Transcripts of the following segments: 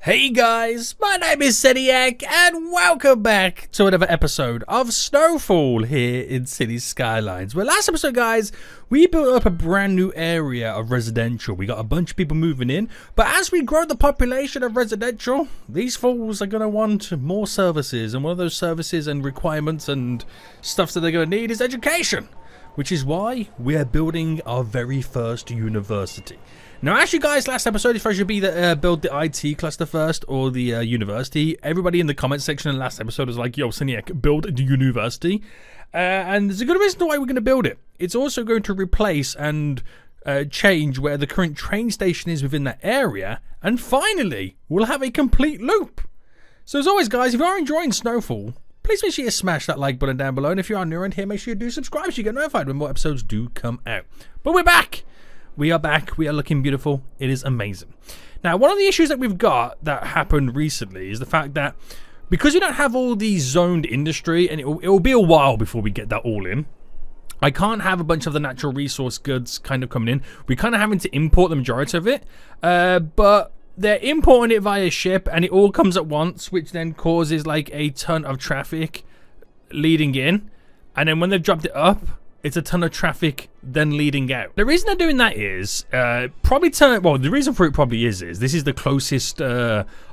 Hey guys, my name is Seniac and welcome back to another episode of SnowFool here in City Skylines. Well, last episode guys, we built up a brand new area of residential. We got a bunch of people moving in, but as we grow the population of residential, these fools are going to want more services, and one of those services and requirements and stuff that they're going to need is education, which is why we are building our very first university. Now, actually, guys, last episode, if I should be the build the IT cluster first or the university, everybody in the comment section in the last episode was like, yo, Seniac, build the university. And there's a good reason why we're going to build it. It's also going to replace and change where the current train station is within that area. And finally, we'll have a complete loop. So as always, guys, if you are enjoying SnowFool, please make sure you smash that like button down below. And if you are new around here, make sure you do subscribe so you get notified when more episodes do come out. But we're back. We are back. We are looking beautiful. It is amazing. Now, one of the issues that we've got that happened recently is the fact that because we don't have all the zoned industry, and it will be a while before we get that all in, I can't have a bunch of the natural resource goods kind of coming in. We're kind of having to import the majority of it, but they're importing it via ship, and it all comes at once, which then causes like a ton of traffic leading in, and then when they've dropped it up, it's a ton of traffic then leading out. The reason they're doing that is the reason for it probably is this is the closest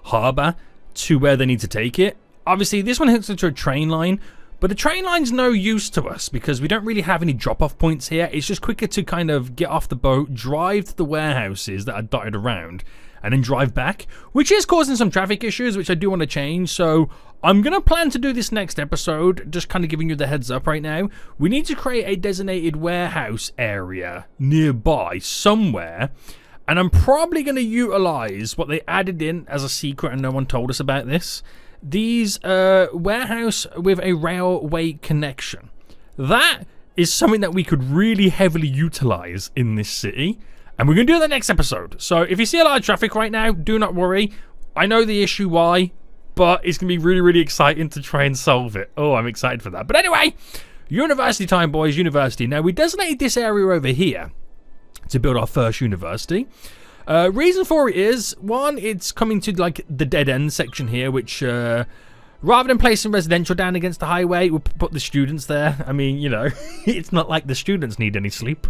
harbour to where they need to take it. Obviously, this one hooks into a train line, but the train line's no use to us because we don't really have any drop-off points here. It's just quicker to kind of get off the boat, drive to the warehouses that are dotted around, and then drive back, which is causing some traffic issues, which I do want to change. So I'm going to plan to do this next episode, just kind of giving you the heads up right now. We need to create a designated warehouse area nearby somewhere, and I'm probably going to utilize what they added in as a secret and no one told us about this. These warehouse with a railway connection. That is something that we could really heavily utilize in this city. And we're going to do that next episode. So if you see a lot of traffic right now, do not worry. I know the issue why, but it's going to be really, really exciting to try and solve it. Oh, I'm excited for that. But anyway, university time, boys, university. Now, we designated this area over here to build our first university. Reason for it is, one, it's coming to like the dead end section here, which rather than placing residential down against the highway, we'll put the students there. I mean, you know, it's not like the students need any sleep.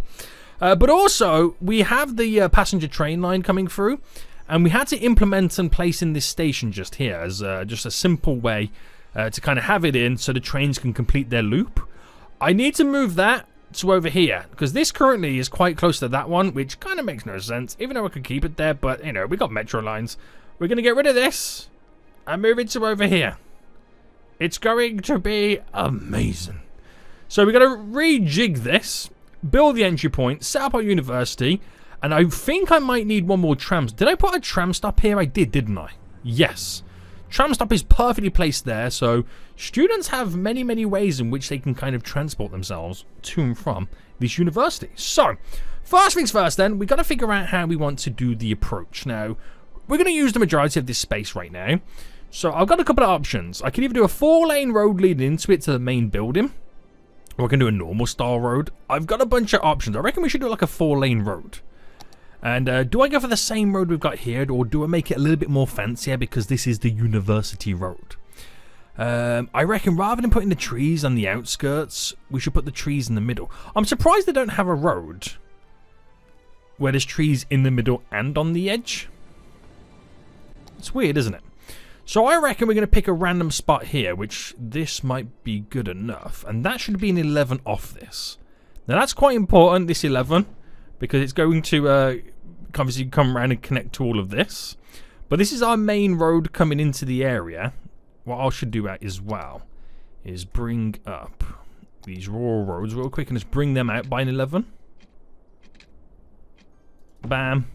But also, we have the passenger train line coming through, and we had to implement and place in this station just here as just a simple way to kind of have it in so the trains can complete their loop. I need to move that to over here, because this currently is quite close to that one, which kind of makes no sense, even though I could keep it there, but, you know, we got metro lines. We're going to get rid of this and move it to over here. It's going to be amazing. So we're going to rejig this, build the entry point, set up our university, and I think I might need one more tram. Did I put a tram stop here? I did, didn't I? Yes. Tram stop is perfectly placed there, so students have many, many ways in which they can kind of transport themselves to and from this university. So, first things first then, we got to figure out how we want to do the approach. Now, we're going to use the majority of this space right now, so I've got a couple of options. I can either do a 4-lane road leading into it to the main building, or I can do a normal style road. I've got a bunch of options. I reckon we should do like a 4-lane road. And do I go for the same road we've got here, or do I make it a little bit more fancier because this is the university road? I reckon rather than putting the trees on the outskirts, we should put the trees in the middle. I'm surprised they don't have a road where there's trees in the middle and on the edge. It's weird, isn't it? So I reckon we're going to pick a random spot here, which this might be good enough. And that should be an 11 off this. Now that's quite important, this 11, because it's going to obviously come around and connect to all of this. But this is our main road coming into the area. What I should do as well is bring up these rural roads real quick and just bring them out by an 11. Bam.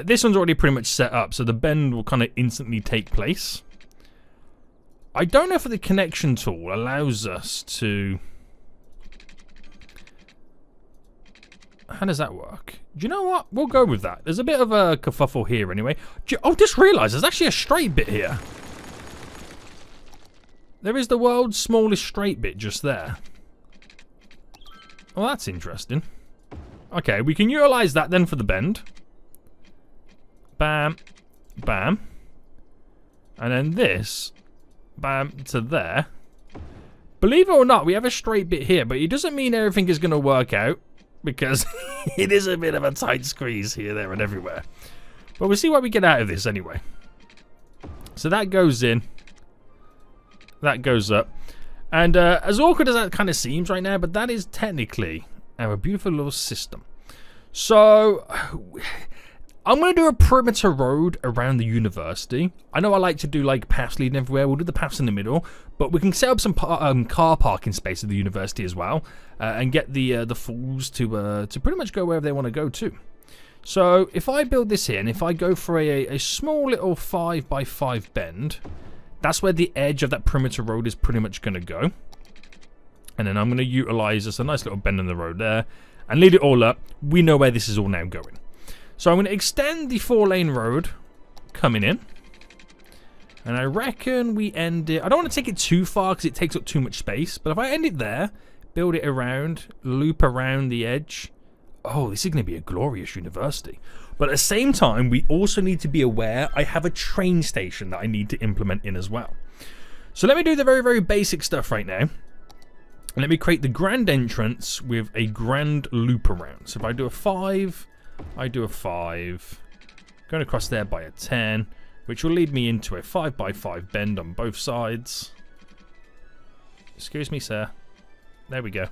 This one's already pretty much set up, so the bend will kind of instantly take place. I don't know if the connection tool allows us to... How does that work? Do you know what? We'll go with that. There's a bit of a kerfuffle here anyway. Oh, just realised there's actually a straight bit here. There is the world's smallest straight bit just there. Well, that's interesting. Okay, we can utilise that then for the bend. Bam. Bam. And then this, bam, to there. Believe it or not, we have a straight bit here, but it doesn't mean everything is going to work out, because it is a bit of a tight squeeze here, there, and everywhere. But we'll see what we get out of this anyway. So that goes in. That goes up. And as awkward as that kind of seems right now, but that is technically our beautiful little system. So I'm going to do a perimeter road around the university. I know I like to do like paths leading everywhere. We'll do the paths in the middle, but we can set up some car parking space at the university as well, and get the fools to pretty much go wherever they want to go to. So if I build this here, and if I go for a small little 5x5 bend, that's where the edge of that perimeter road is pretty much going to go. And then I'm going to utilize just a nice little bend in the road there and lead it all up. We know where this is all now going. So I'm going to extend the 4-lane road coming in. And I reckon we end it... I don't want to take it too far because it takes up too much space. But if I end it there, build it around, loop around the edge... Oh, this is going to be a glorious university. But at the same time, we also need to be aware I have a train station that I need to implement in as well. So let me do the very, very basic stuff right now. Let me create the grand entrance with a grand loop around. So if I do a 5, I do a 5. Going across there by a 10, which will lead me into a 5x5 bend on both sides. Excuse me, sir. There we go.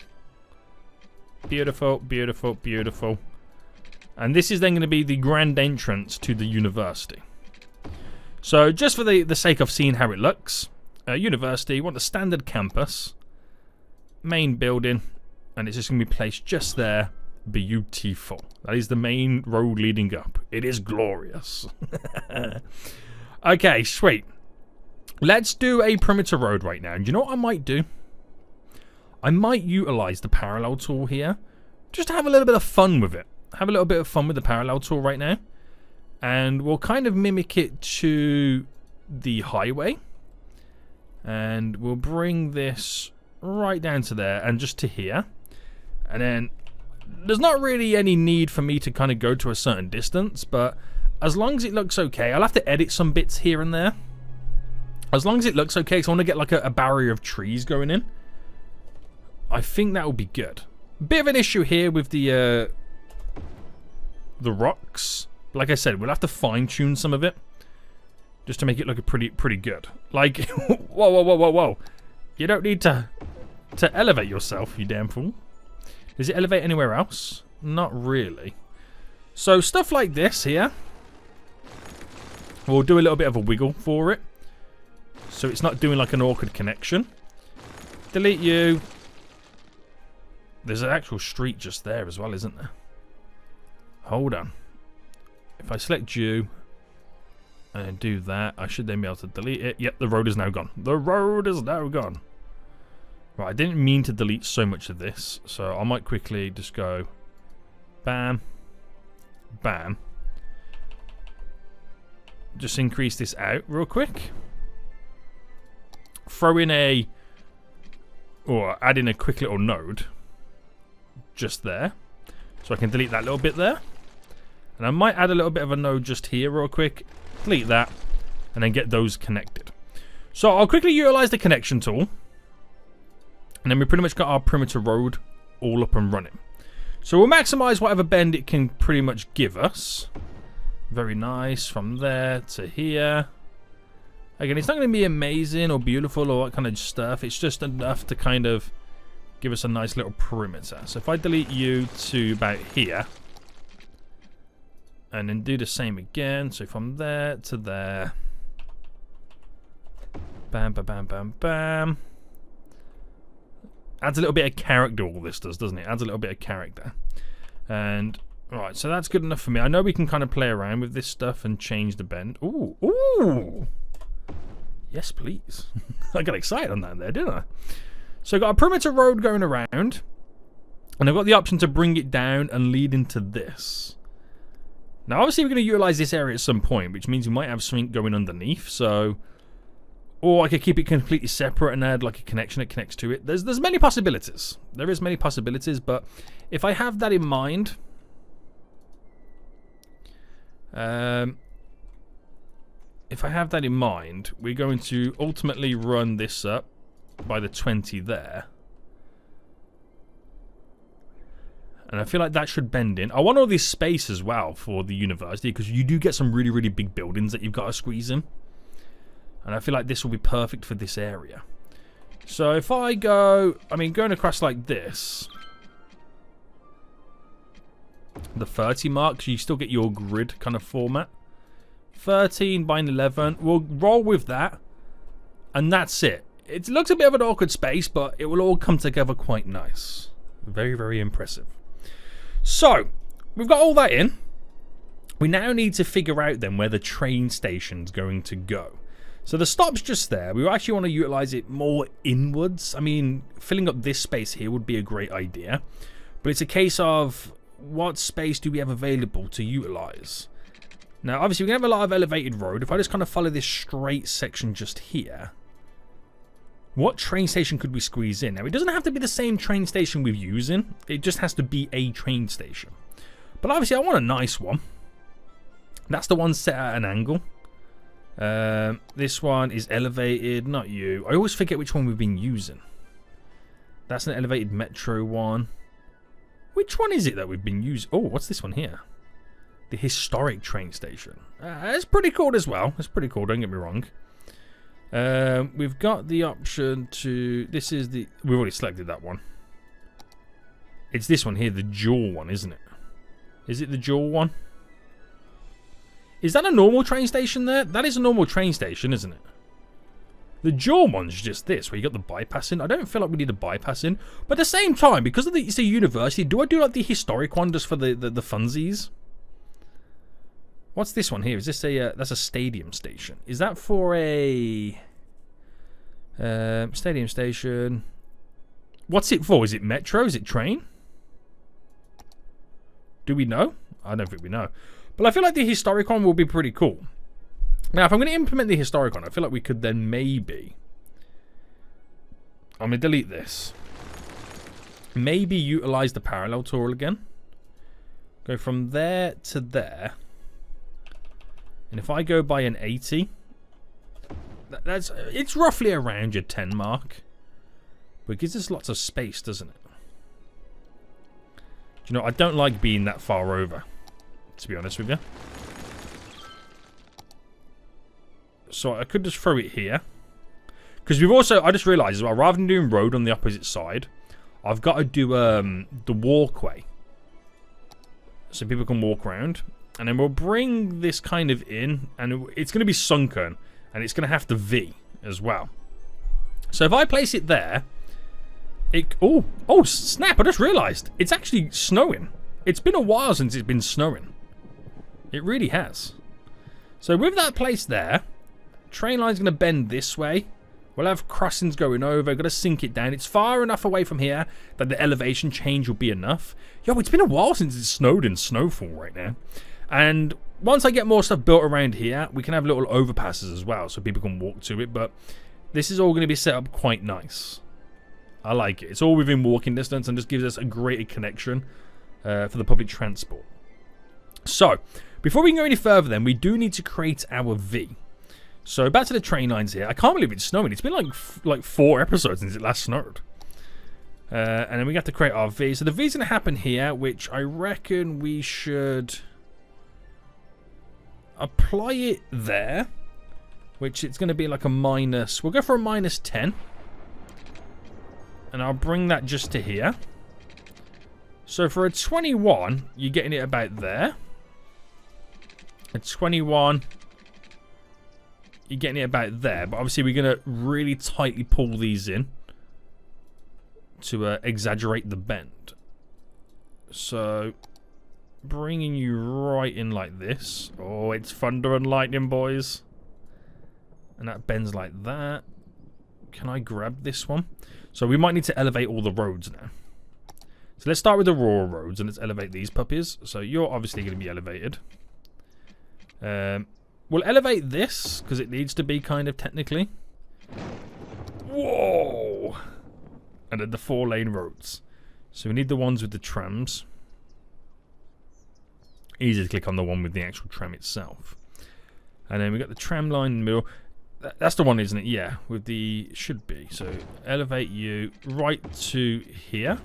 Beautiful, beautiful, beautiful. And this is then going to be the grand entrance to the university. So just for the sake of seeing how it looks, university, you want a standard campus, main building, and it's just going to be placed just there. Beautiful. That is the main road leading up. It is glorious. Okay, sweet. Let's do a perimeter road right now. And you know what I might do? I might utilize the parallel tool here, just to have a little bit of fun with it. Have a little bit of fun with the parallel tool right now. And we'll kind of mimic it to the highway. And we'll bring this right down to there and just to here. And then there's not really any need for me to kind of go to a certain distance, but as long as it looks okay, I'll have to edit some bits here and there. As long as it looks okay, so I want to get like a barrier of trees going in. I think that will be good. Bit of an issue here with the rocks. Like I said, we'll have to fine-tune some of it just to make it look pretty good. Like, whoa, whoa, whoa, whoa, whoa! You don't need to elevate yourself, you damn fool. Does it elevate anywhere else? Not really. So stuff like this here, we'll do a little bit of a wiggle for it, so it's not doing like an awkward connection. Delete you. There's an actual street just there as well, isn't there? Hold on. If I select you and do that, I should then be able to delete it. Yep, the road is now gone. The road is now gone. Right, I didn't mean to delete so much of this, so I might quickly just go bam, bam. Just increase this out real quick. Throw in or add in a quick little node. Just there, so I can delete that little bit there, and I might add a little bit of a node just here real quick, delete that, and then get those connected. So I'll quickly utilize the connection tool, and then we pretty much got our perimeter road all up and running. So we'll maximize whatever bend it can pretty much give us. Very nice, from there to here. Again, it's not going to be amazing or beautiful or that kind of stuff, it's just enough to kind of give us a nice little perimeter. So if I delete you to about here, and then do the same again, so from there to there, bam, bam, bam, bam, bam. Adds a little bit of character, all this does, doesn't it? Adds a little bit of character. And right, so that's good enough for me. I know we can kind of play around with this stuff and change the bend. Ooh, ooh, yes, please. I got excited on that there, didn't I? So I've got a perimeter road going around, and I've got the option to bring it down and lead into this. Now obviously we're going to utilize this area at some point, which means we might have something going underneath, so... Or I could keep it completely separate and add like a connection that connects to it. There's many possibilities. There is many possibilities, but if I have that in mind... if I have that in mind, we're going to ultimately run this up by the 20 there. And I feel like that should bend in. I want all this space as well for the university, because you do get some really, really big buildings that you've got to squeeze in. And I feel like this will be perfect for this area. So if I go, I mean, going across like this, the 30 marks, you still get your grid kind of format. 13 by 11, we'll roll with that. And that's it. It looks a bit of an awkward space, but it will all come together quite nice. Very, very impressive. So, we've got all that in. We now need to figure out then where the train station's going to go. So the stop's just there. We actually want to utilize it more inwards. I mean, filling up this space here would be a great idea. But it's a case of what space do we have available to utilize? Now, obviously, we can have a lot of elevated road. If I just kind of follow this straight section just here, what train station could we squeeze in? Now, it doesn't have to be the same train station we're using. It just has to be a train station. But obviously, I want a nice one. That's the one set at an angle. This one is elevated, not you. I always forget which one we've been using. That's an elevated metro one. Which one is it that we've been using? Oh, what's this one here? The historic train station. It's pretty cool as well. It's pretty cool, don't get me wrong. We've got the option to... This is the... We've already selected that one. It's this one here, the dual one, isn't it? Is it the dual one? Is that a normal train station there? That is a normal train station, isn't it? The dual one's just this, where you got the bypassing. I don't feel like we need a bypassing. But at the same time, because of it's a university, do I do like the historic one just for the funsies? What's this one here? Is this a... that's a stadium station. Is that for a... stadium station... What's it for? Is it metro? Is it train? Do we know? I don't think we know. But I feel like the historic one will be pretty cool. Now, if I'm going to implement the historic one, I feel like we could then maybe... I'm going to delete this. Maybe utilize the parallel tool again. Go from there to there. And if I go by an 80, it's roughly around your 10 mark. But it gives us lots of space, doesn't it? Do you know, I don't like being that far over, to be honest with you. So I could just throw it here. Because we've also, I just realised as well, rather than doing road on the opposite side, I've got to do the walkway. So people can walk around. And then we'll bring this kind of in, and it's going to be sunken, and it's going to have the V as well. So if I place it there, it... Oh, snap, I just realised. It's actually snowing. It's been a while since it's been snowing. It really has. So with that place there, train line's going to bend this way. We'll have crossings going over. Got to sink it down. It's far enough away from here that the elevation change will be enough. Yo, it's been a while since it's snowed in SnowFool right now. And once I get more stuff built around here, we can have little overpasses as well, so people can walk to it. But this is all going to be set up quite nice. I like it. It's all within walking distance and just gives us a greater connection for the public transport. So, before we can go any further then, we do need to create our V. So, back to the train lines here. I can't believe it's snowing. It's been like 4 episodes since it last snowed. And then we have to create our V. So, the V's going to happen here, which I reckon we should... apply it there, which it's going to be like a minus... We'll go for a minus 10. And I'll bring that just to here. So for a 21, you're getting it about there. A 21, you're getting it about there. But obviously we're going to really tightly pull these in to exaggerate the bend. So... bringing you right in like this. Oh, it's thunder and lightning, boys. And that bends like that. Can I grab this one? So we might need to elevate all the roads now. So let's start with the raw roads and let's elevate these puppies. So you're obviously going to be elevated. We'll elevate this because it needs to be kind of technically. Whoa! And then the 4-lane roads. So we need the ones with the trams. Easy to click on the one with the actual tram itself. And then we got the tram line in the middle. That's the one, isn't it? Yeah, with the... should be. So, elevate you right to here.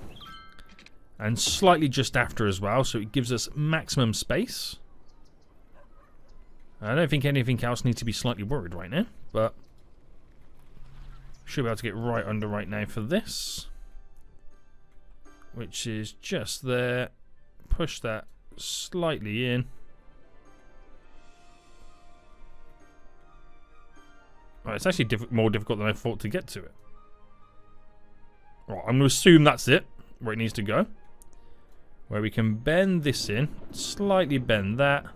And slightly just after as well, so it gives us maximum space. I don't think anything else needs to be slightly worried right now, but... should be able to get right under right now for this. Which is just there. Push that slightly in. Right, it's actually more difficult than I thought to get to it. Right, I'm going to assume that's it, where it needs to go. Where we can bend this in, slightly bend that.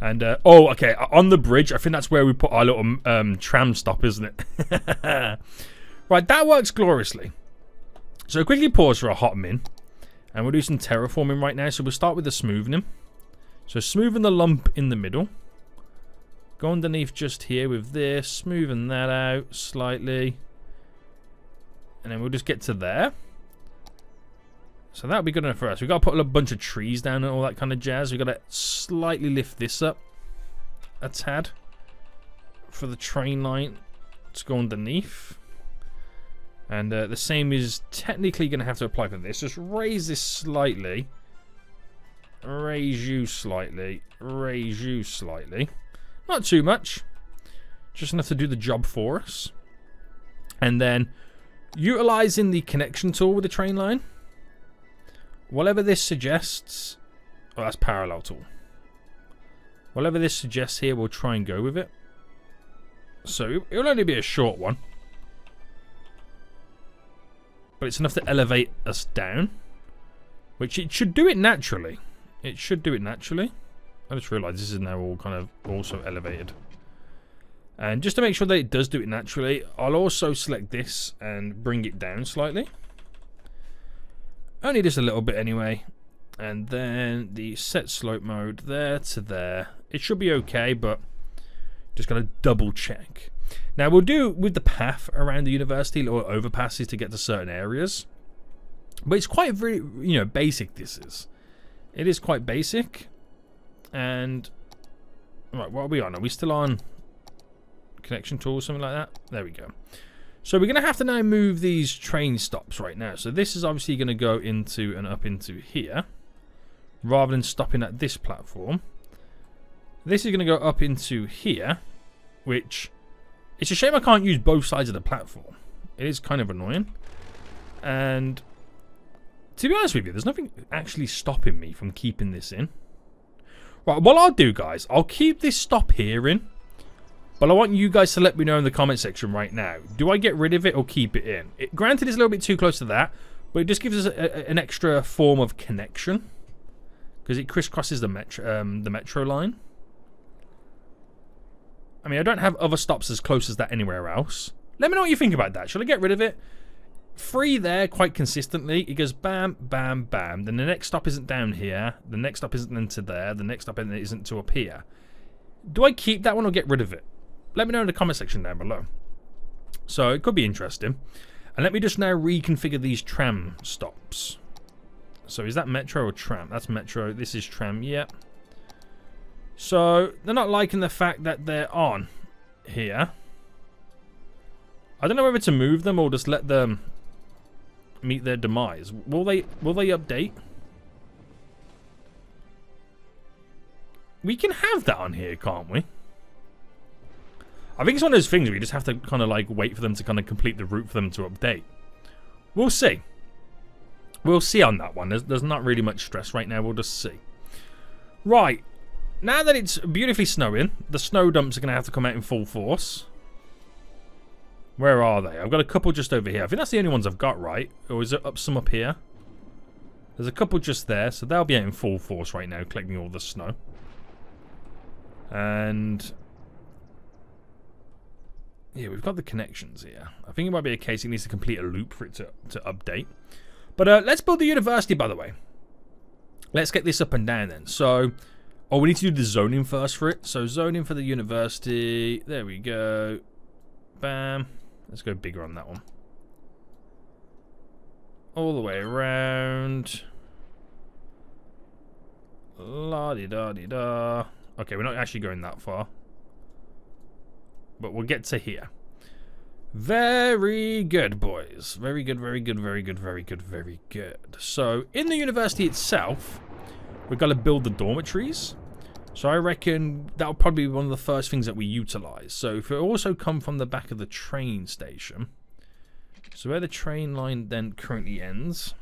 And, oh, okay, on the bridge, I think that's where we put our little tram stop, isn't it? Right, that works gloriously. So quickly pause for a hot min. And we'll do some terraforming right now. So we'll start with the smoothing. So smoothing the lump in the middle. Go underneath just here with this. Smoothing that out slightly. And then we'll just get to there. So that'll be good enough for us. We've got to put a bunch of trees down and all that kind of jazz. We've got to slightly lift this up a tad for the train line to go underneath. And the same is technically going to have to apply for this. Just raise this slightly. Raise you slightly. Raise you slightly. Not too much. Just enough to do the job for us. And then utilizing the connection tool with the train line. Whatever this suggests... oh, that's parallel tool. Whatever this suggests here, we'll try and go with it. So, it'll only be a short one. But it's enough to elevate us down. Which it should do it naturally. It should do it naturally. I just realised this is now all kind of also elevated. And just to make sure that it does do it naturally, I'll also select this and bring it down slightly. Only just a little bit anyway. And then the set slope mode there to there. It should be okay, but just got to double check. Now we'll do with the path around the university, little overpasses to get to certain areas. But it's quite very, you know, basic this is. It is quite basic. And right, what are we on? Are we still on connection tool or something like that? There we go. So we're going to have to now move these train stops right now. So this is obviously going to go into and up into here. Rather than stopping at this platform. This is going to go up into here. Which, it's a shame I can't use both sides of the platform. It is kind of annoying. And to be honest with you, there's nothing actually stopping me from keeping this in. Right, what I'll do, guys, I'll keep this stop here in. But I want you guys to let me know in the comment section right now. Do I get rid of it or keep it in? Granted, it's a little bit too close to that. But it just gives us an extra form of connection. Because it crisscrosses the metro line. I mean, I don't have other stops as close as that anywhere else. Let me know what you think about that. Should I get rid of it? 3 there quite consistently. It goes bam, bam, bam. Then the next stop isn't down here. The next stop isn't into there. The next stop isn't to up here. Do I keep that one or get rid of it? Let me know in the comment section down below. So it could be interesting. And let me just now reconfigure these tram stops. So is that metro or tram? That's metro. This is tram. Yep. So they're not liking the fact that they're on here. I don't know whether to move them or just let them meet their demise. Will they update? We can have that on here, can't we? I think it's one of those things where you just have to kind of like wait for them to kind of complete the route for them to update. We'll see. We'll see on that one. There's not really much stress right now. We'll just see. Right. Now that it's beautifully snowing, the snow dumps are going to have to come out in full force. Where are they? I've got a couple just over here. I think that's the only ones I've got, right? Or is there some up here? There's a couple just there, so they'll be out in full force right now, collecting all the snow. And yeah, we've got the connections here. I think it might be a case it needs to complete a loop for it to update. But let's build the university, by the way. Let's get this up and down then. So, oh, we need to do the zoning first for it. So zoning for the university. There we go. Bam. Let's go bigger on that one. All the way around. La-di-da-di-da. Okay, we're not actually going that far. But we'll get to here. Very good, boys. Very good, very good, very good, very good, very good. So, in the university itself, we've got to build the dormitories. So I reckon that'll probably be one of the first things that we utilize. So if it also come from the back of the train station. So where the train line then currently ends.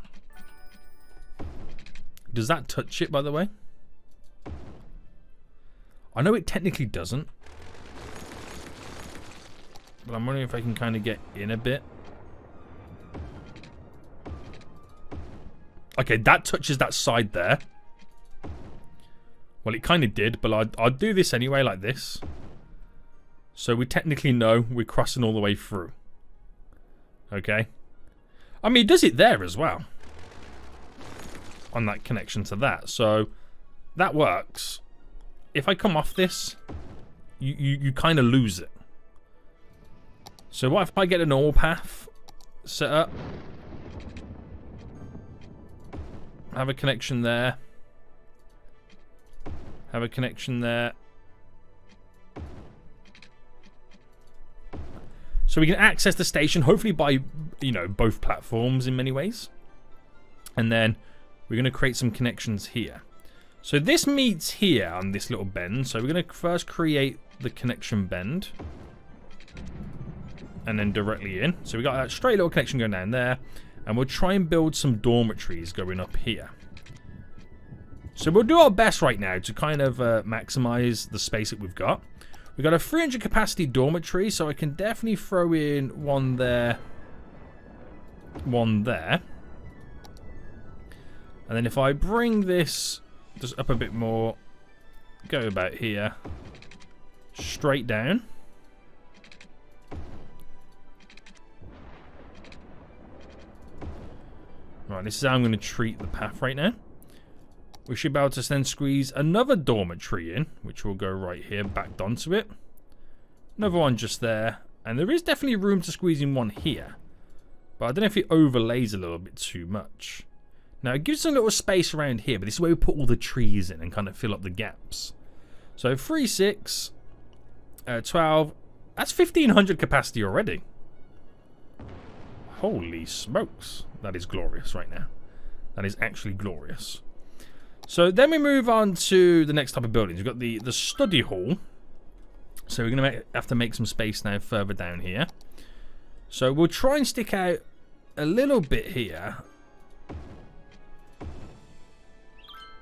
Does that touch it, by the way? I know it technically doesn't. But I'm wondering if I can kind of get in a bit. Okay, that touches that side there. Well, it kind of did, but I'll do this anyway, like this. So we technically know we're crossing all the way through. Okay? I mean, it does it there as well. On that connection to that. So, that works. If I come off this, you kind of lose it. So what if I get a normal path set up? Have a connection there. Have a connection there. So we can access the station, hopefully by, you know, both platforms in many ways. And then we're going to create some connections here. So this meets here on this little bend. So we're going to first create the connection bend. And then directly in. So we got that straight little connection going down there. And we'll try and build some dormitories going up here. So we'll do our best right now to kind of maximize the space that we've got. We've got a 300 capacity dormitory, so I can definitely throw in one there. One there. And then if I bring this just up a bit more, go about here, straight down. Right, this is how I'm going to treat the path right now. We should be able to then squeeze another dormitory in, which will go right here, backed onto it. Another one just there. And there is definitely room to squeeze in one here. But I don't know if it overlays a little bit too much. Now, it gives us a little space around here, but this is where we put all the trees in and kind of fill up the gaps. So 3, 6, 12. That's 1,500 capacity already. Holy smokes. That is glorious right now. That is actually glorious. So then we move on to the next type of buildings. We've got the study hall. So we're going to have to make some space now further down here. So we'll try and stick out a little bit here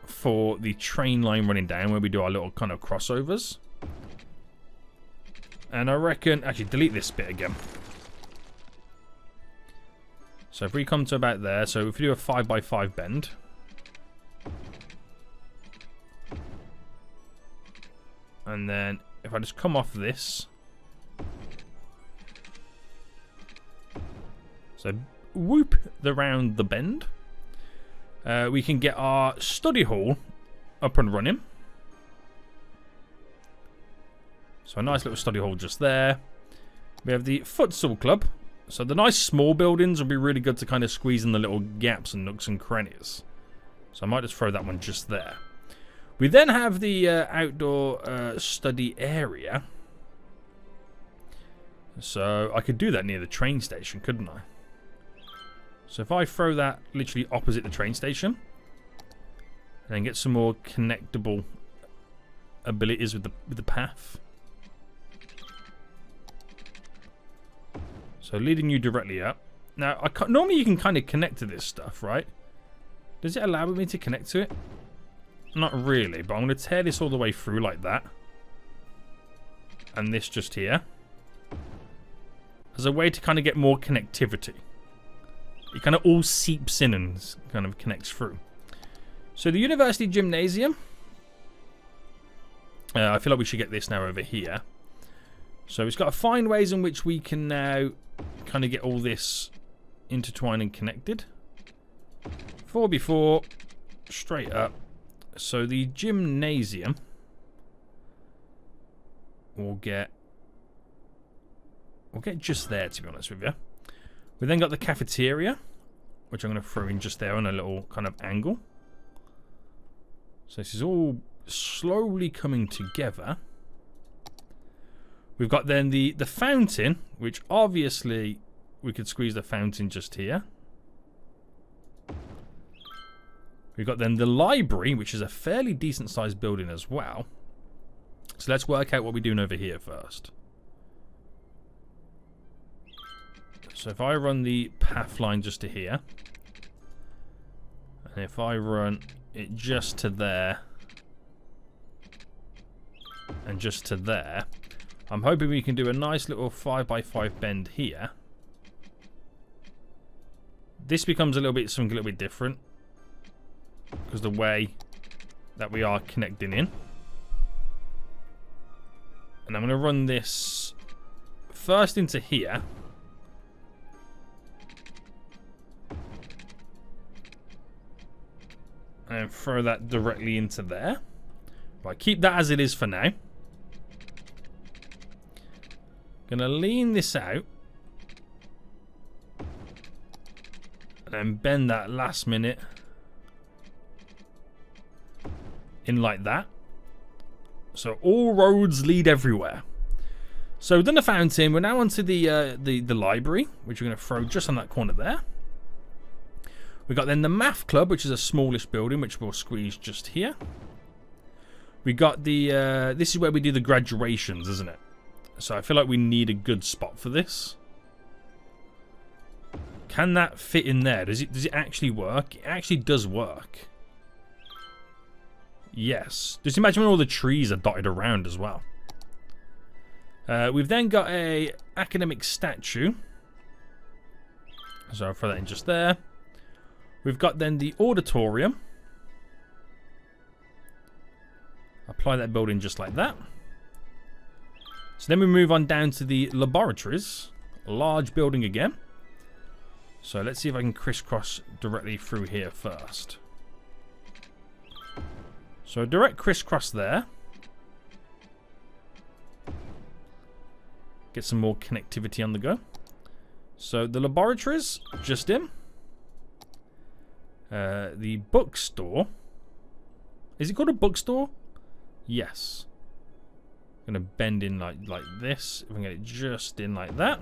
for the train line running down where we do our little kind of crossovers. And I reckon... Actually, delete this bit again. So if we come to about there, so if we do a 5x5 bend. And then if I just come off this. So whoop around the bend. We can get our study hall up and running. So a nice little study hall just there. We have the futsal club. So the nice small buildings will be really good to kind of squeeze in the little gaps and nooks and crannies. So I might just throw that one just there. We then have the outdoor study area. So I could do that near the train station, couldn't I? So if I throw that literally opposite the train station. And then get some more connectable abilities with the path. So leading you directly up. Now, normally you can kind of connect to this stuff, right? Does it allow me to connect to it? Not really, but I'm going to tear this all the way through like that. And this just here. As a way to kind of get more connectivity. It kind of all seeps in and kind of connects through. So the university gymnasium. I feel like we should get this now over here. So it's got to find ways in which we can now kind of get all this intertwined and connected. 4x4 straight up. So the gymnasium will get just there, to be honest with you. We then got the cafeteria, which I'm going to throw in just there on a little kind of angle. So this is all slowly coming together. We've got then the fountain, which obviously we could squeeze the fountain just here. We've got then the library, which is a fairly decent sized building as well. So let's work out what we're doing over here first. So if I run the path line just to here, and if I run it just to there, and just to there, I'm hoping we can do a nice little 5x5 bend here. This becomes a little bit something a little bit different because the way that we are connecting in. And I'm going to run this first into here. And throw that directly into there. Right, keep that as it is for now. Gonna lean this out. And then bend that last minute in like that. So all roads lead everywhere. So we've done the fountain. We're now onto the library, which we're going to throw just on that corner there. We've got then the math club, which is a smallish building, which we'll squeeze just here. We got the this is where we do the graduations, isn't it? So I feel like we need a good spot for this. Can that fit in there? Does it actually work? It actually does work. Yes. Just imagine when all the trees are dotted around as well. We've then got a academic statue. So I'll throw that in just there. We've got then the auditorium. Apply that building just like that. So then we move on down to the laboratories. A large building again. So let's see if I can crisscross directly through here first. So a direct crisscross there. Get some more connectivity on the go. So the laboratories, just in. The bookstore. Is it called a bookstore? Yes. I'm going to bend in like this. If I can get it just in like that.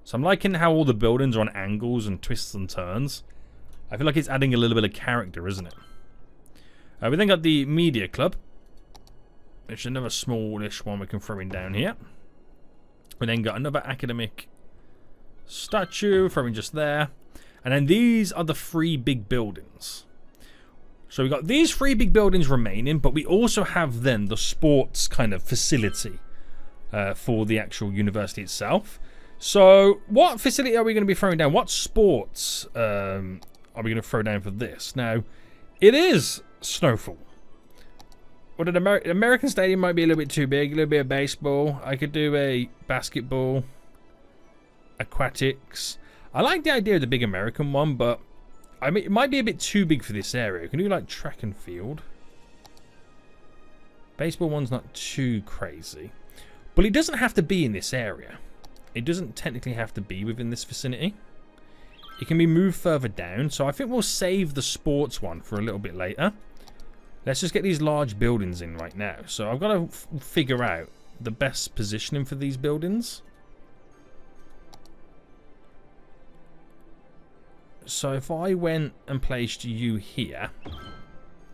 So I'm liking how all the buildings are on angles and twists and turns. I feel like it's adding a little bit of character, isn't it? We then got the media club, which is another smallish one we can throw in down here. We then got another academic statue, throwing just there. And then these are the 3 big buildings. So we got these 3 big buildings remaining, but we also have then the sports kind of facility for the actual university itself. So what facility are we going to be throwing down? What sports are we going to throw down for this? Now, it is SnowFool. What an American Stadium might be a little bit too big. A little bit of baseball. I could do a basketball, aquatics. I like the idea of the big American one, but I mean, it might be a bit too big for this area. We can do like track and field. Baseball one's not too crazy. But it doesn't have to be in this area. It doesn't technically have to be within this vicinity. It can be moved further down. So I think we'll save the sports one for a little bit later. Let's just get these large buildings in right now. So I've got to figure out the best positioning for these buildings. So if I went and placed you here.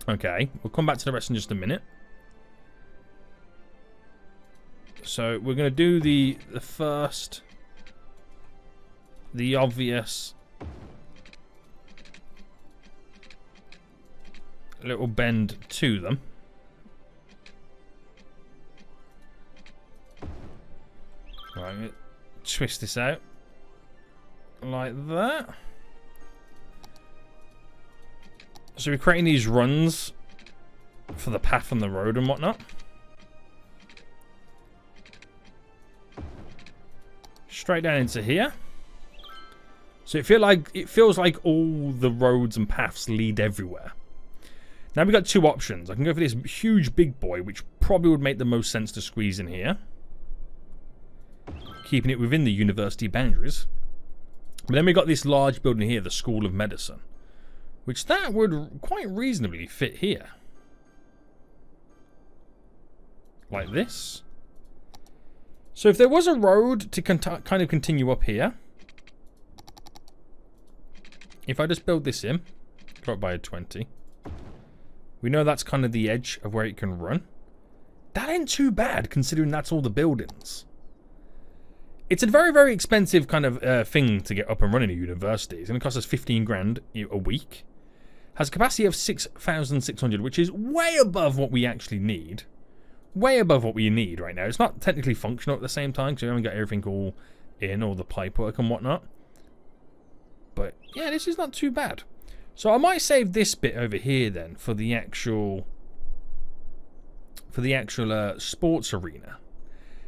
Okay, we'll come back to the rest in just a minute. So we're going to do the first, the obvious little bend to them. Right, twist this out like that. So we're creating these runs for the path on the road and whatnot. Straight down into here. So it feels like all the roads and paths lead everywhere. Now we've got 2 options. I can go for this huge big boy, which probably would make the most sense to squeeze in here, keeping it within the university boundaries. But then we got this large building here, the School of Medicine, Which that would quite reasonably fit here. Like this. So if there was a road to kind of continue up here. If I just build this in. Got by a 20. We know that's kind of the edge of where it can run. That ain't too bad considering that's all the buildings. It's a very, very expensive kind of thing to get up and running at university. It's going to cost us 15 grand a week. Has a capacity of 6,600, which is way above what we actually need. Way above what we need right now. It's not technically functional at the same time, because we haven't got everything all in, all the pipe work and whatnot. But yeah, this is not too bad. So I might save this bit over here then for the actual sports arena.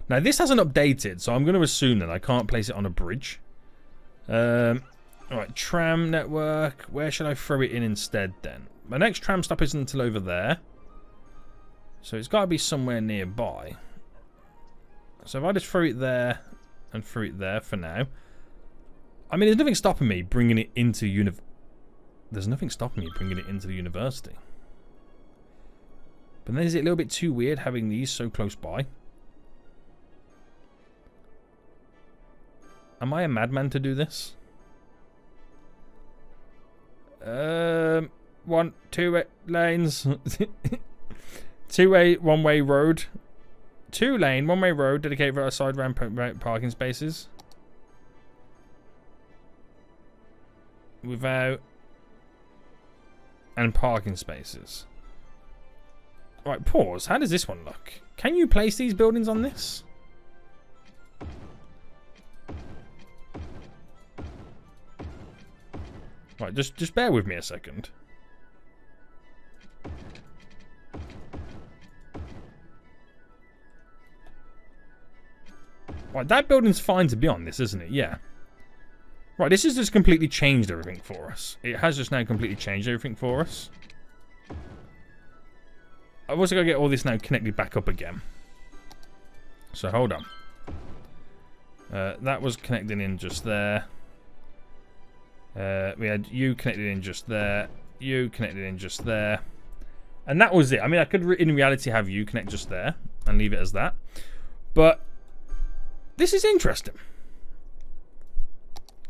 Now this hasn't updated, so I'm going to assume that I can't place it on a bridge. Alright, tram network. Where should I throw it in instead then? My next tram stop isn't until over there. So it's got to be somewhere nearby. So if I just throw it there and throw it there for now. I mean, there's nothing stopping me bringing it into There's nothing stopping me bringing it into the university. But then is it a little bit too weird having these so close by? Am I a madman to do this? 2 lanes. 2-way, 1-way road. 2-lane, 1-way road dedicated for side ramp parking spaces. Without. And parking spaces. Right, pause. How does this one look? Can you place these buildings on this? Right, just bear with me a second. Right, that building's fine to be on this, isn't it? Yeah. Right, this has just completely changed everything for us. It has just now completely changed everything for us. I've also got to get all this now connected back up again. So hold on. That was connected in just there. We had you connected in just there. You connected in just there. And that was it. I mean, I could in reality have you connect just there and leave it as that. But this is interesting.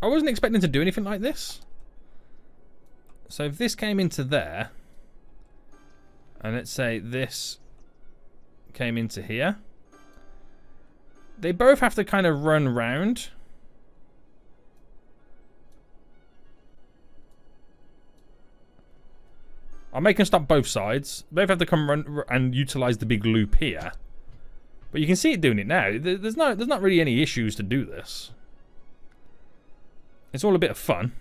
I wasn't expecting to do anything like this. So if this came into there, and let's say this came into here, they both have to kind of run round. I'll make them stop both sides. Both have to come run and utilize the big loop here. But you can see it doing it now. There's not really any issues to do this. It's all a bit of fun.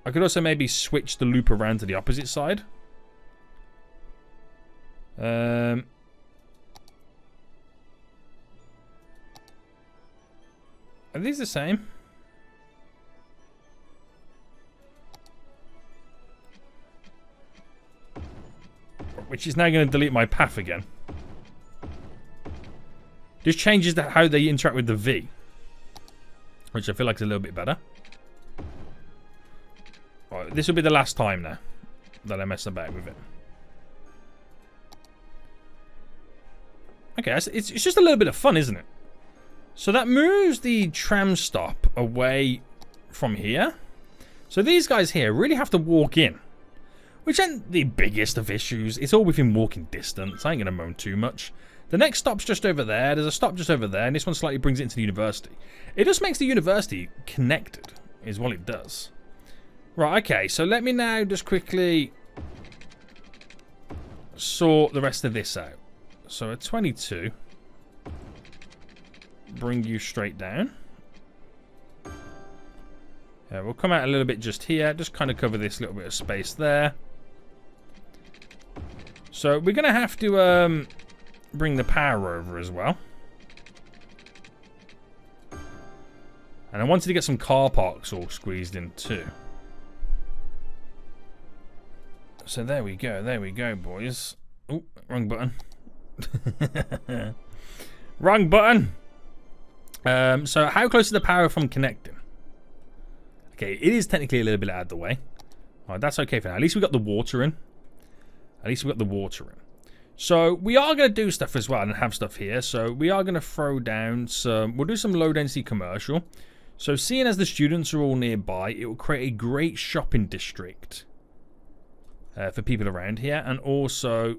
I could also maybe switch the loop around to the opposite side. Are these the same? Which is now going to delete my path again. Just changes how they interact with the V. Which I feel like is a little bit better. Right, this will be the last time now that I mess about with it. Okay, it's just a little bit of fun, isn't it? So that moves the tram stop away from here. So these guys here really have to walk in. Which ain't the biggest of issues. It's all within walking distance. I ain't going to moan too much. The next stop's just over there. There's a stop just over there. And this one slightly brings it into the university. It just makes the university connected, is what it does. Right, okay. So let me now just quickly sort the rest of this out. So a 22. Bring you straight down. Yeah, we'll come out a little bit just here. Just kind of cover this little bit of space there. So we're going to have to bring the power over as well. And I wanted to get some car parks all squeezed in too. So there we go, boys. Oh, wrong button. Wrong button. So how close is the power from connecting? Okay, it is technically a little bit out of the way. Alright, that's okay for now. At least we got the water in. At least we got the water in. So we are going to do stuff as well and have stuff here. So we are going to throw down some... We'll do some low density commercial. So seeing as the students are all nearby, it will create a great shopping district for people around here. And also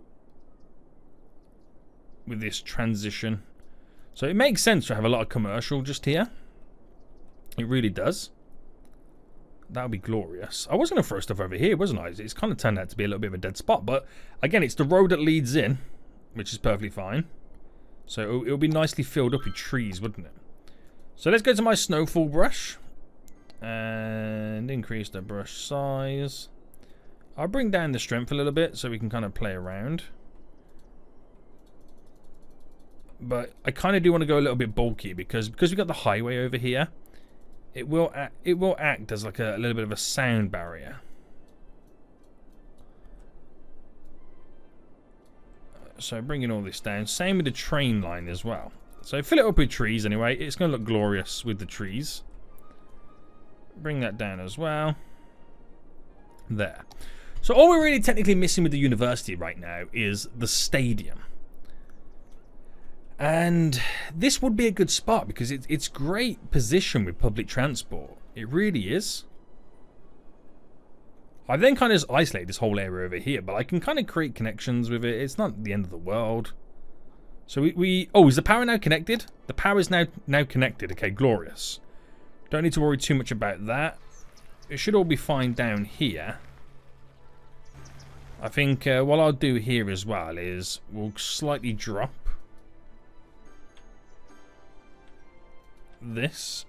with this transition. So it makes sense to have a lot of commercial just here. It really does. That would be glorious. I was going to throw stuff over here, wasn't I? It's kind of turned out to be a little bit of a dead spot. But again, it's the road that leads in, which is perfectly fine. So it'll be nicely filled up with trees, wouldn't it? So let's go to my SnowFool brush. And increase the brush size. I'll bring down the strength a little bit so we can kind of play around. But I kind of do want to go a little bit bulky because we've got the highway over here. It will act as like a little bit of a sound barrier. So bringing all this down. Same with the train line as well. So fill it up with trees anyway. It's going to look glorious with the trees. Bring that down as well. There. So all we're really technically missing with the university right now is the stadium. And this would be a good spot because it's great position with public transport. It really is. I then kind of just isolate this whole area over here, but I can kind of create connections with it. It's not the end of the world. So oh, is the power now connected? The power is now connected. Okay, glorious. Don't need to worry too much about that. It should all be fine down here. I think what I'll do here as well is we'll slightly drop this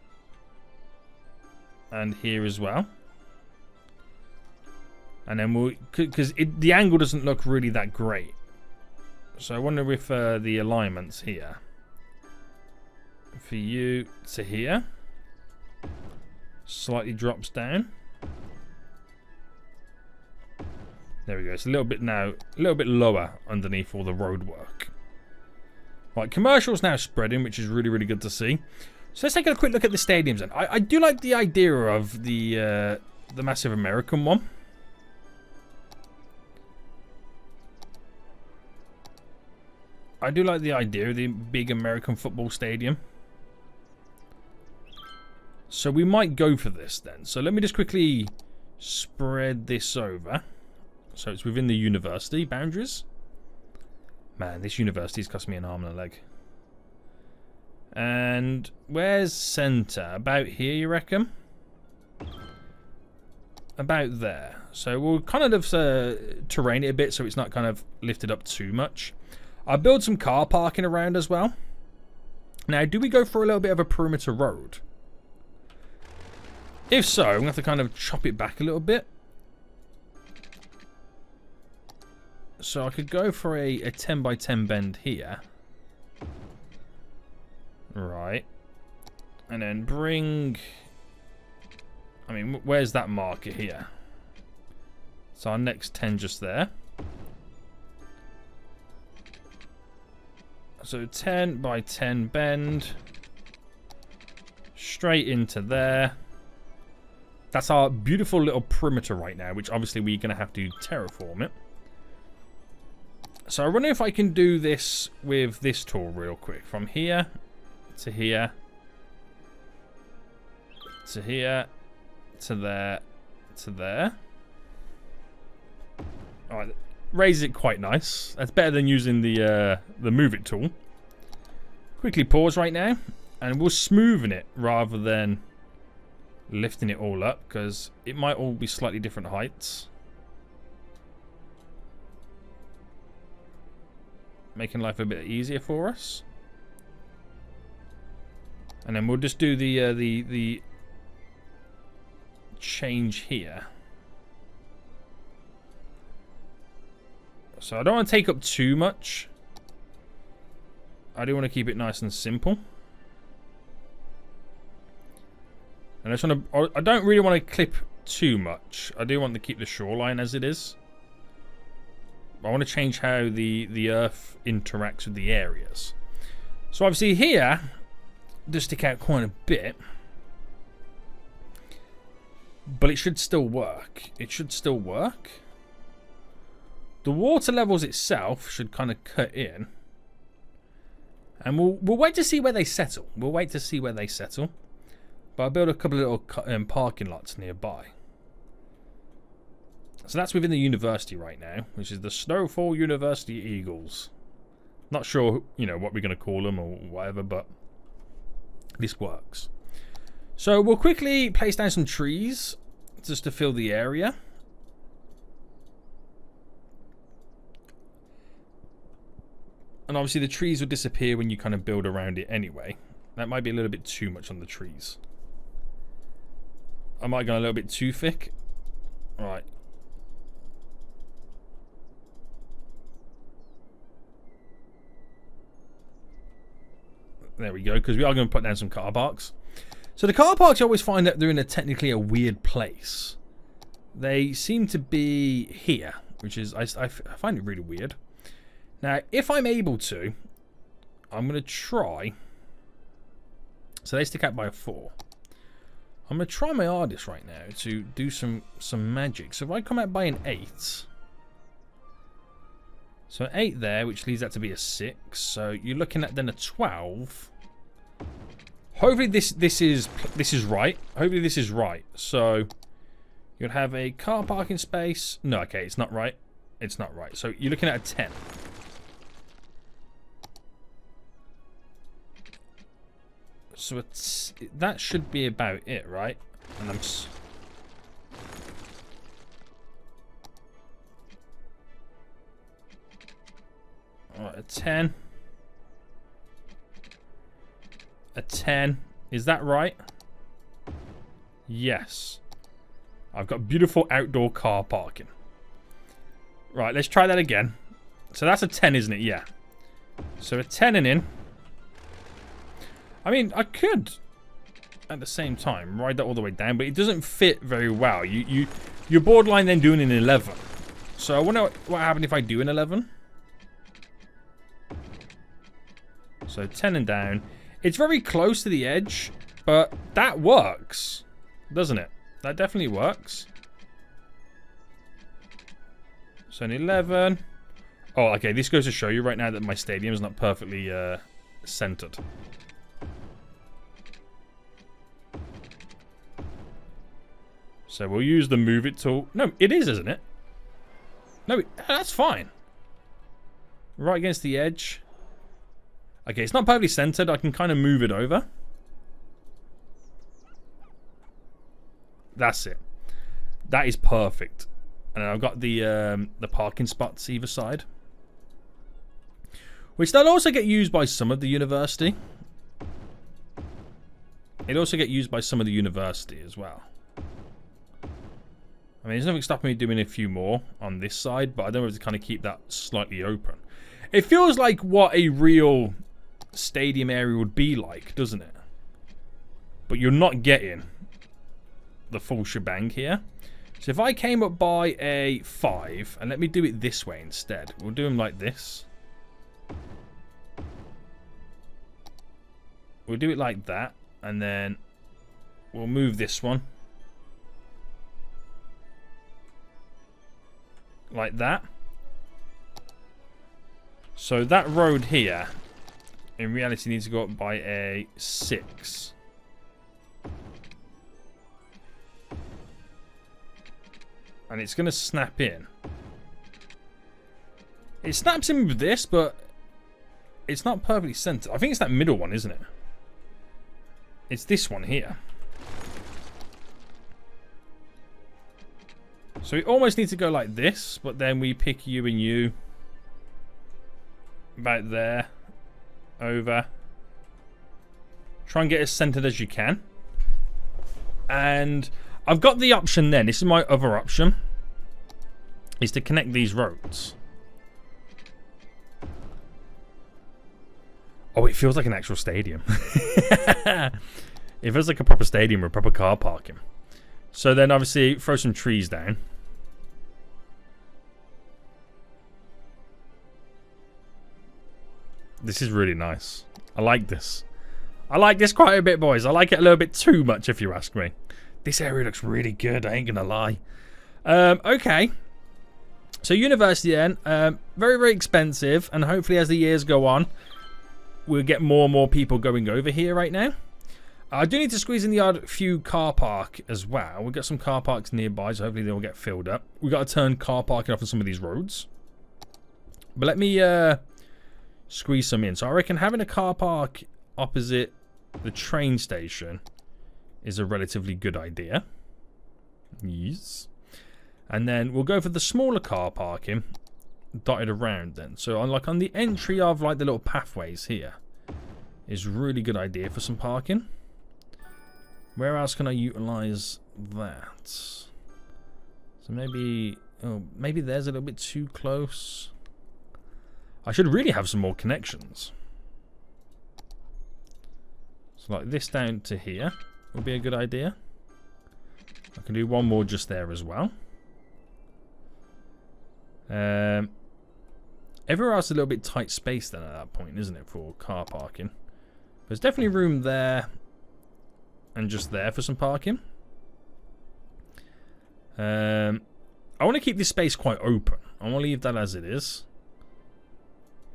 and here as well, and then we'll, because the angle doesn't look really that great, so I wonder if the alignments here for you to here slightly drops down. There we go. It's a little bit now, a little bit lower underneath all the road work. Right, commercials now spreading, which is really, really good to see. So let's take a quick look at the stadiums then. I do like the idea of the massive American one. I do like the idea of the big American football stadium. So we might go for this then. So let me just quickly spread this over. So it's within the university boundaries. Man, this university's cost me an arm and a leg. And where's centre? About here, you reckon? About there. So we'll kind of terrain it a bit so it's not kind of lifted up too much. I'll build some car parking around as well. Now, do we go for a little bit of a perimeter road? If so, I'm going to have to kind of chop it back a little bit. So I could go for a 10 by 10 bend here. Right. And then bring... I mean, where's that marker here? So our next 10 just there. So 10 by 10 bend. Straight into there. That's our beautiful little perimeter right now, which obviously we're going to have to terraform it. So I wonder if I can do this with this tool real quick. From here to here to here to there to there. Alright, raise it quite nice. That's better than using the move it tool. Quickly pause right now, and we'll smoothen it rather than lifting it all up, because it might all be slightly different heights. Making life a bit easier for us. And then we'll just do the change here. So I don't want to take up too much. I do want to keep it nice and simple. And I just want to, I don't really want to clip too much. I do want to keep the shoreline as it is. I want to change how the earth interacts with the areas. So obviously here, just stick out quite a bit. But it should still work. It should still work. The water levels itself should kind of cut in. And we'll wait to see where they settle. We'll wait to see where they settle. But I'll build a couple of little parking lots nearby. So that's within the university right now, which is the SnowFool University Eagles. Not sure, you know, what we're going to call them or whatever, but this works. So we'll quickly place down some trees just to fill the area. And obviously the trees will disappear when you kind of build around it anyway. That might be a little bit too much on the trees. I might have gone a little bit too thick. Right. There we go, because we are going to put down some car parks. So the car parks, you always find that they're in technically a weird place. They seem to be here, which is, I find it really weird. Now, if I'm able to, I'm going to try. So they stick out by a 4. I'm going to try my hardest right now to do some magic. So if I come out by an 8. So an 8 there, which leads that to be a 6. So you're looking at then a 12. Hopefully this is right. Hopefully this is right. So you'll have a car parking space. No, okay, it's not right. It's not right. So you're looking at a 10. So that should be about it, right? And I'm alright, a 10. A 10. Is that right? Yes. I've got beautiful outdoor car parking. Right, let's try that again. So that's a 10, isn't it? Yeah. So a 10 and in. I mean, I could, at the same time, ride that all the way down, but it doesn't fit very well. You're borderline then doing an 11. So I wonder what happened if I do an 11. So 10 and down. It's very close to the edge, but that works, doesn't it? That definitely works. So an 11. Oh, okay, this goes to show you right now that my stadium is not perfectly centered. So we'll use the move it tool. No, it is, isn't it? No, that's fine. Right against the edge. Okay, it's not perfectly centered. I can kind of move it over. That's it. That is perfect. And I've got the parking spots either side, which they'll also get used by some of the university. It'll also get used by some of the university as well. I mean, there's nothing stopping me doing a few more on this side, but I don't know if to kind of keep that slightly open. It feels like what a real stadium area would be like, doesn't it? But you're not getting the full shebang here. So if I came up by a 5, and let me do it this way instead. We'll do them like this. We'll do it like that, and then we'll move this one. Like that. So that road here, in reality, needs to go up by a 6. And it's going to snap in. It snaps in with this, but it's not perfectly centered. I think it's that middle one, isn't it? It's this one here. So we almost need to go like this, but then we pick you and you. About there. Over. Try and get as centered as you can. And I've got the option then. This is my other option. Is to connect these roads. Oh, it feels like an actual stadium. It feels like a proper stadium or proper car parking. So then obviously throw some trees down. This is really nice. I like this. I like this quite a bit, boys. I like it a little bit too much, if you ask me. This area looks really good, I ain't gonna lie. Okay. So university then, very, very expensive, and hopefully as the years go on, we'll get more and more people going over here right now. I do need to squeeze in the odd few car park as well. We've got some car parks nearby, so hopefully they'll get filled up. We've got to turn car parking off on some of these roads. But let me squeeze some in. So I reckon having a car park opposite the train station is a relatively good idea. Yes. And then we'll go for the smaller car parking dotted around then. So on, like on the entry of like the little pathways here is a really good idea for some parking. Where else can I utilize that? So maybe, oh, maybe there's a little bit too close. I should really have some more connections. So like this down to here would be a good idea. I can do one more just there as well. Everywhere else is a little bit tight space then at that point, isn't it, for car parking? There's definitely room there and just there for some parking. I want to keep this space quite open. I want to leave that as it is.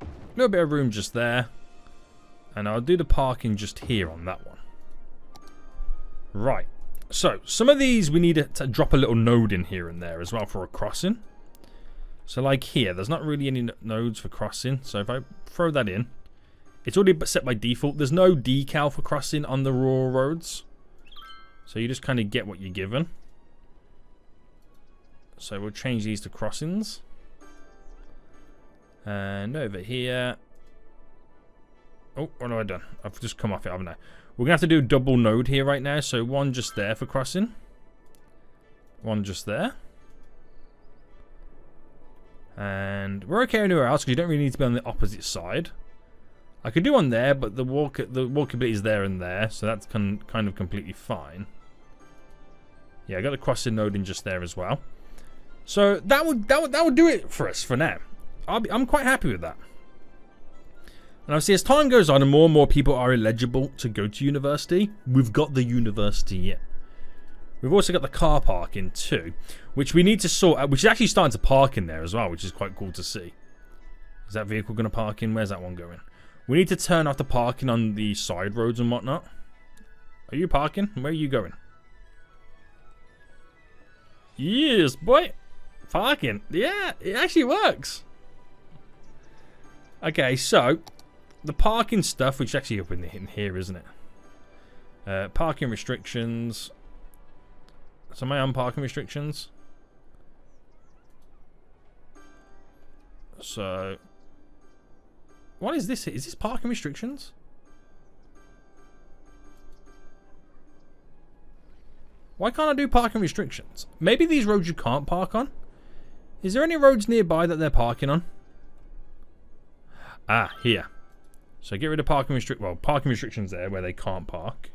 A little bit of room just there. And I'll do the parking just here on that one. Right. So, some of these we need to drop a little node in here and there as well for a crossing. So like here, there's not really any nodes for crossing. So if I throw that in, it's already set by default. There's no decal for crossing on the rural roads. So you just kind of get what you're given. So we'll change these to crossings. And over here. Oh, what have I done? I've just come off it, haven't I? We're going to have to do a double node here right now. So one just there for crossing. One just there. And we're okay anywhere else because you don't really need to be on the opposite side. I could do one there, but the walkability is there and there, so that's kind of completely fine. Yeah, I got the crossing node in just there as well. So that would do it for us for now. I'm quite happy with that. And obviously, as time goes on and more people are eligible to go to university, we've got the university in. We've also got the car parking too, which we need to sort out, which is actually starting to park in there as well, which is quite cool to see. Is that vehicle going to park in? Where's that one going? We need to turn off the parking on the side roads and whatnot. Are you parking? Where are you going? Yes, boy. Parking. Yeah, it actually works. Okay, so the parking stuff, which is actually up in here, isn't it? Parking restrictions. So am I on parking restrictions? So what is this? Is this parking restrictions? Why can't I do parking restrictions? Maybe these roads you can't park on? Is there any roads nearby that they're parking on? Ah, here. So get rid of parking restrictions there where they can't park.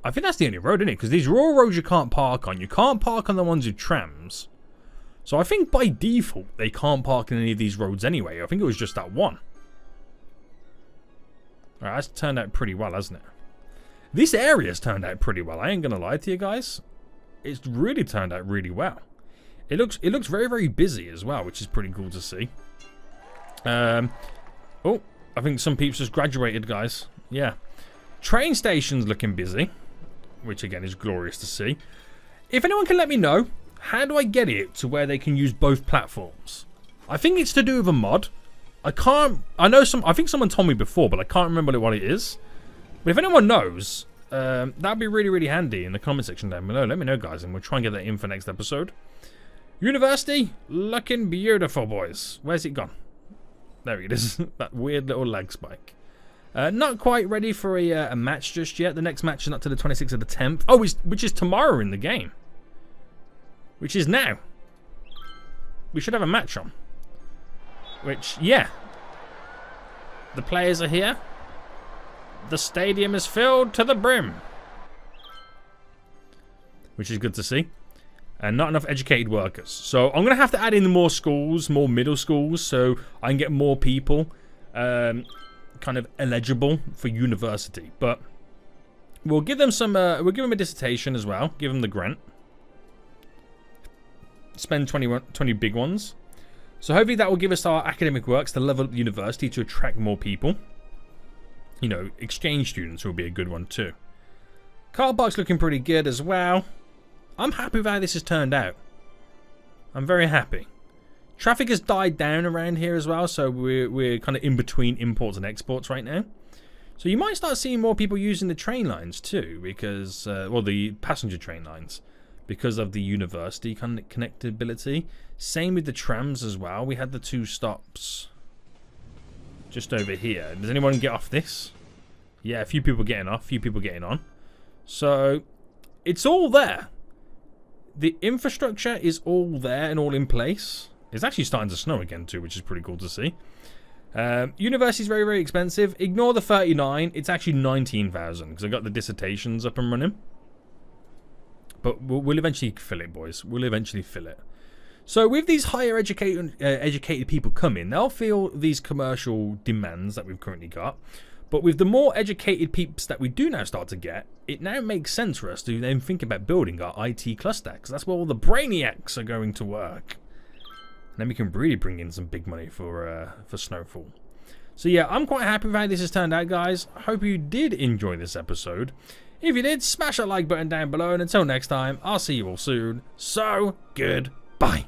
I think that's the only road, isn't it? Because these rural roads you can't park on. You can't park on the ones with trams. So I think by default, they can't park in any of these roads anyway. I think it was just that one. Alright, that's turned out pretty well, hasn't it? This area's turned out pretty well. I ain't going to lie to you guys. It's really turned out really well. It looks very, very busy as well, which is pretty cool to see. Oh, I think some peeps just graduated, guys. Yeah. Train station's looking busy, which again is glorious to see. If anyone can let me know, how do I get it to where they can use both platforms? I think it's to do with a mod. I think someone told me before, but I can't remember what it is. But if anyone knows, that'd be really, really handy in the comment section down below. Let me know, guys, and we'll try and get that in for next episode. University, looking beautiful, boys. Where's it gone? There it is. That weird little lag spike. Not quite ready for a match just yet. The next match is not to the 26th of the 10th. Oh, which is tomorrow in the game. Which is now. We should have a match on. Which, yeah. The players are here. The stadium is filled to the brim. Which is good to see. And not enough educated workers. So I'm going to have to add in more schools, more middle schools, so I can get more people kind of eligible for university. But We'll give them some. We'll give them a dissertation as well. Give them the grant. Spend 20 big ones. So hopefully that will give us our academic works to level up the university to attract more people. You know, exchange students will be a good one too. Car park's looking pretty good as well. I'm happy with how this has turned out. I'm very happy. Traffic has died down around here as well, so we're kind of in between imports and exports right now. So you might start seeing more people using the train lines too, because well, the passenger train lines, because of the university connectability. Same with the trams as well. We had the 2 stops just over here. Does anyone get off this? Yeah, a few people getting off, a few people getting on. So it's all there. The infrastructure is all there and all in place. It's actually starting to snow again too, which is pretty cool to see. University is very, very expensive. Ignore the 39. It's actually 19,000 because I got the dissertations up and running. But we'll eventually fill it, boys. We'll eventually fill it. So with these higher educated people coming, they'll feel these commercial demands that we've currently got. But with the more educated peeps that we do now start to get, it now makes sense for us to then think about building our IT cluster, because that's where all the brainiacs are going to work. And then we can really bring in some big money for SnowFool. So yeah, I'm quite happy with how this has turned out, guys. I hope you did enjoy this episode. If you did, smash that like button down below, and until next time, I'll see you all soon. So, goodbye.